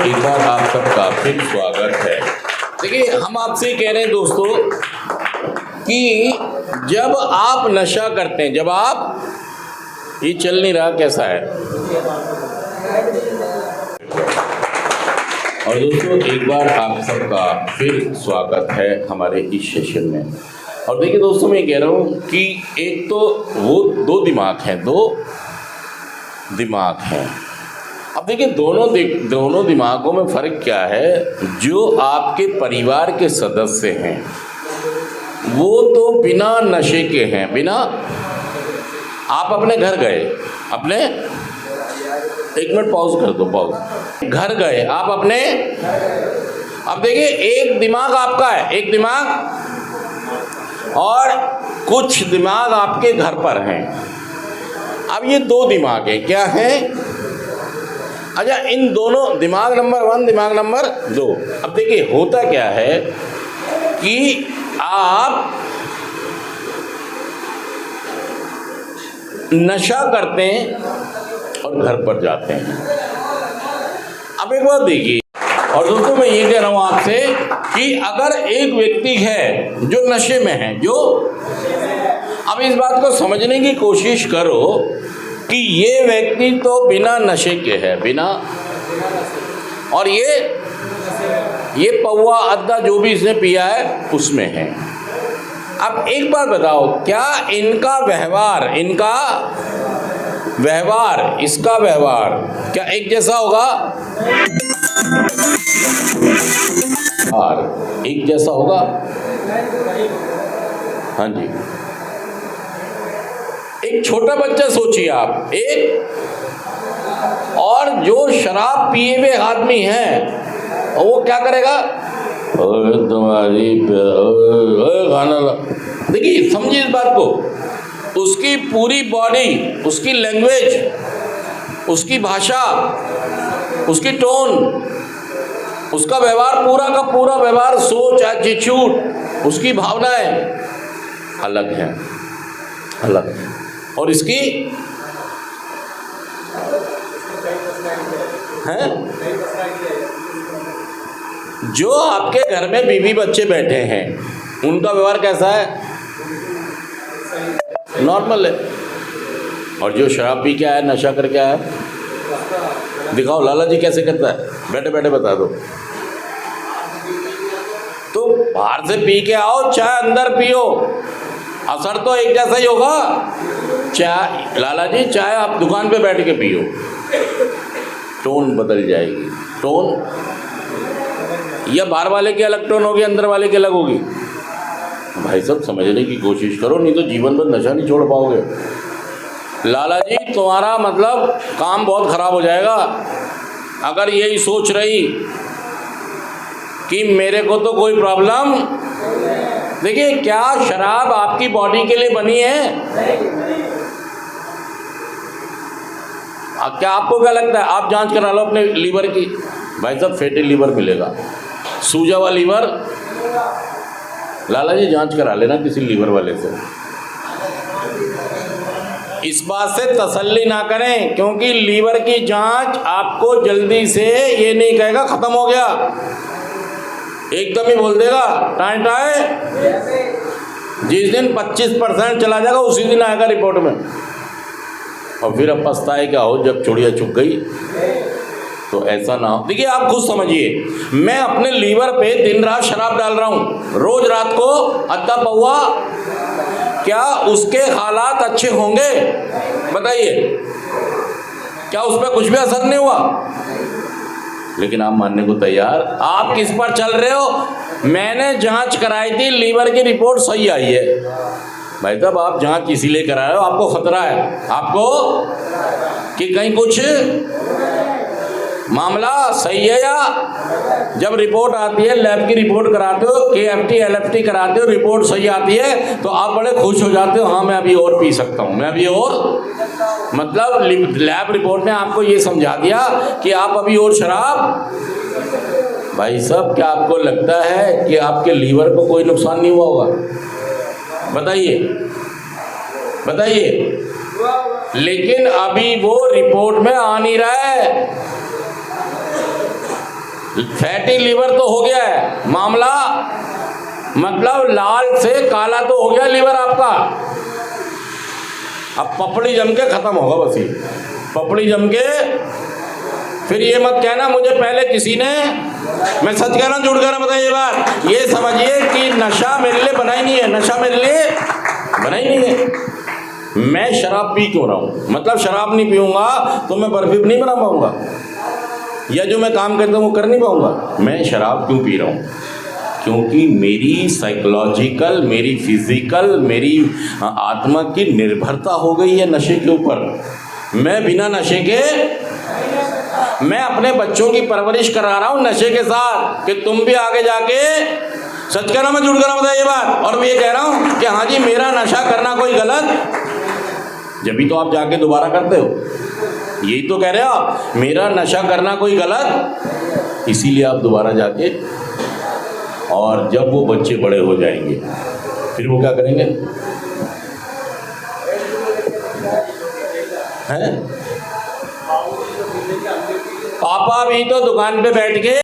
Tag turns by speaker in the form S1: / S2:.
S1: एक बार आप सबका फिर स्वागत है। देखिए, हम आपसे कह रहे हैं दोस्तों कि जब आप नशा करते हैं, जब आप ये चल नहीं रहा कैसा है, और दोस्तों एक बार आप सबका फिर स्वागत है हमारे इस सेशन में। और देखिए दोस्तों, मैं कह रहा हूँ कि एक तो वो दो दिमाग हैं। अब देखिए दोनों दिमागों में फ़र्क क्या है। जो आपके परिवार के सदस्य हैं वो तो बिना नशे के हैं, बिना आप अपने घर गए, अपने एक मिनट पॉज कर दो, पॉज, घर गए आप अपने, अब देखिए एक दिमाग आपका है, एक दिमाग, और कुछ दिमाग आपके घर पर हैं। अब ये दो दिमाग हैं, क्या हैं? अच्छा, इन दोनों दिमाग नंबर 1, दिमाग नंबर 2। अब देखिए होता क्या है कि आप नशा करते हैं और घर पर जाते हैं। अब एक बात देखिए, और दोस्तों मैं ये कह रहा हूं आपसे कि अगर एक व्यक्ति है जो नशे में है, जो, अब इस बात को समझने की कोशिश करो कि ये व्यक्ति तो बिना नशे के है, बिना, और ये पौवा अद्धा जो भी इसने पिया है उसमें है। अब एक बात बताओ, क्या इनका व्यवहार, इसका व्यवहार क्या एक जैसा होगा? और एक जैसा होगा? हाँ जी। एक छोटा बच्चा सोचिए आप, एक, और जो शराब पिए हुए आदमी है वो क्या करेगा? तुम्हारी गाना, देखिए समझिए इस बात को, उसकी पूरी बॉडी, उसकी लैंग्वेज, उसकी भाषा, उसकी टोन, उसका व्यवहार, पूरा का पूरा व्यवहार, सोच, एटीट्यूड, उसकी भावनाएं अलग हैं, अलग है। और इसकी है, जो आपके घर में बीवी बच्चे बैठे हैं उनका व्यवहार कैसा है? नॉर्मल है। और जो शराब पी के आया, नशा करके आया, दिखाओ लाला जी कैसे करता है, बैठे बैठे बता दो। तो बाहर से पी के आओ, चाहे अंदर पियो, असर तो एक जैसा ही होगा। चाहे लाला जी, चाहे आप दुकान पे बैठ के पियो, टोन बदल जाएगी। टोन या बाहर वाले की अलग टोन होगी, अंदर वाले की अलग होगी। भाई साहब समझने की कोशिश करो, नहीं तो जीवन भर नशा नहीं छोड़ पाओगे। लाला जी तुम्हारा मतलब काम बहुत खराब हो जाएगा अगर यही सोच रही कि मेरे को तो कोई प्रॉब्लम। देखिए, क्या शराब आपकी बॉडी के लिए बनी है? क्या आपको क्या लगता है? आप जांच करा लो अपने लीवर की, भाई साहब फैटी लीवर मिलेगा, सूजा हुआ लीवर। लाला जी जांच करा लेना किसी लीवर वाले से। इस बात से तसल्ली ना करें, क्योंकि लीवर की जांच आपको जल्दी से ये नहीं कहेगा खत्म हो गया, एकदम ही बोल देगा टाइम जिस दिन 25% चला जाएगा उसी दिन आएगा रिपोर्ट में। और फिर अब पछताए क्या हो जब चुड़िया चुग गई। तो ऐसा ना हो। देखिए आप खुद समझिए, मैं अपने लीवर पे दिन रात शराब डाल रहा हूँ, रोज रात को अद्धा पौवा, क्या उसके हालात अच्छे होंगे? बताइए, क्या उस पर कुछ भी असर नहीं हुआ? लेकिन आप मानने को तैयार, आप किस पर चल रहे हो? मैंने जांच कराई थी, लीवर की रिपोर्ट सही आई है। भाई साहब आप जांच इसीलिए करा रहे हो, आपको खतरा है, आपको कि कहीं कुछ मामला सही है। या जब रिपोर्ट आती है, लैब की रिपोर्ट कराते हो, KFT LFT कराते हो, रिपोर्ट सही आती है तो आप बड़े खुश हो जाते हो, हाँ मैं अभी और पी सकता हूँ, मैं अभी और, मतलब लैब रिपोर्ट ने आपको ये समझा दिया कि आप अभी और शराब। भाई साहब क्या आपको लगता है कि आपके लीवर को कोई नुकसान नहीं हुआ होगा? बताइए बताइए। लेकिन अभी वो रिपोर्ट में आ नहीं रहा है। फैटी लीवर तो हो गया है मामला, मतलब लाल से काला तो हो गया लीवर आपका। अब पपड़ी जम के खत्म होगा बस, ये पपड़ी जम के। फिर ये मत कहना मुझे पहले किसी ने, मैं सच कह रहा हूँ झूठ कह रहा हूँ, बताइए बात। ये समझिए कि नशा मेरे लिए बना ही नहीं है, नशा मेरे लिए बना ही नहीं है। मैं शराब पी क्यों रहा हूँ, मतलब शराब नहीं पीऊँगा तो मैं बर्फी नहीं बना पाऊँगा, या जो मैं काम करता हूँ वो कर नहीं पाऊँगा। मैं शराब क्यों पी रहा हूँ, क्योंकि मेरी साइकोलॉजिकल, मेरी फिजिकल, मेरी आत्मा की निर्भरता हो गई है नशे के ऊपर। मैं बिना नशे के, मैं अपने बच्चों की परवरिश करा रहा हूँ नशे के साथ, कि तुम भी आगे जाके, सच कह रहा हूँ मैं झूठ कह रहा हूँ, बताइए बात। और मैं ये कह रहा हूँ कि हाँ जी मेरा नशा करना कोई गलत, जब भी तो आप जाके दोबारा करते हो, यही तो कह रहे हो आप, मेरा नशा करना कोई गलत, इसीलिए आप दोबारा जाके। और जब वो बच्चे बड़े हो जाएंगे फिर वो क्या करेंगे, हैं? पापा भी तो दुकान पे बैठ के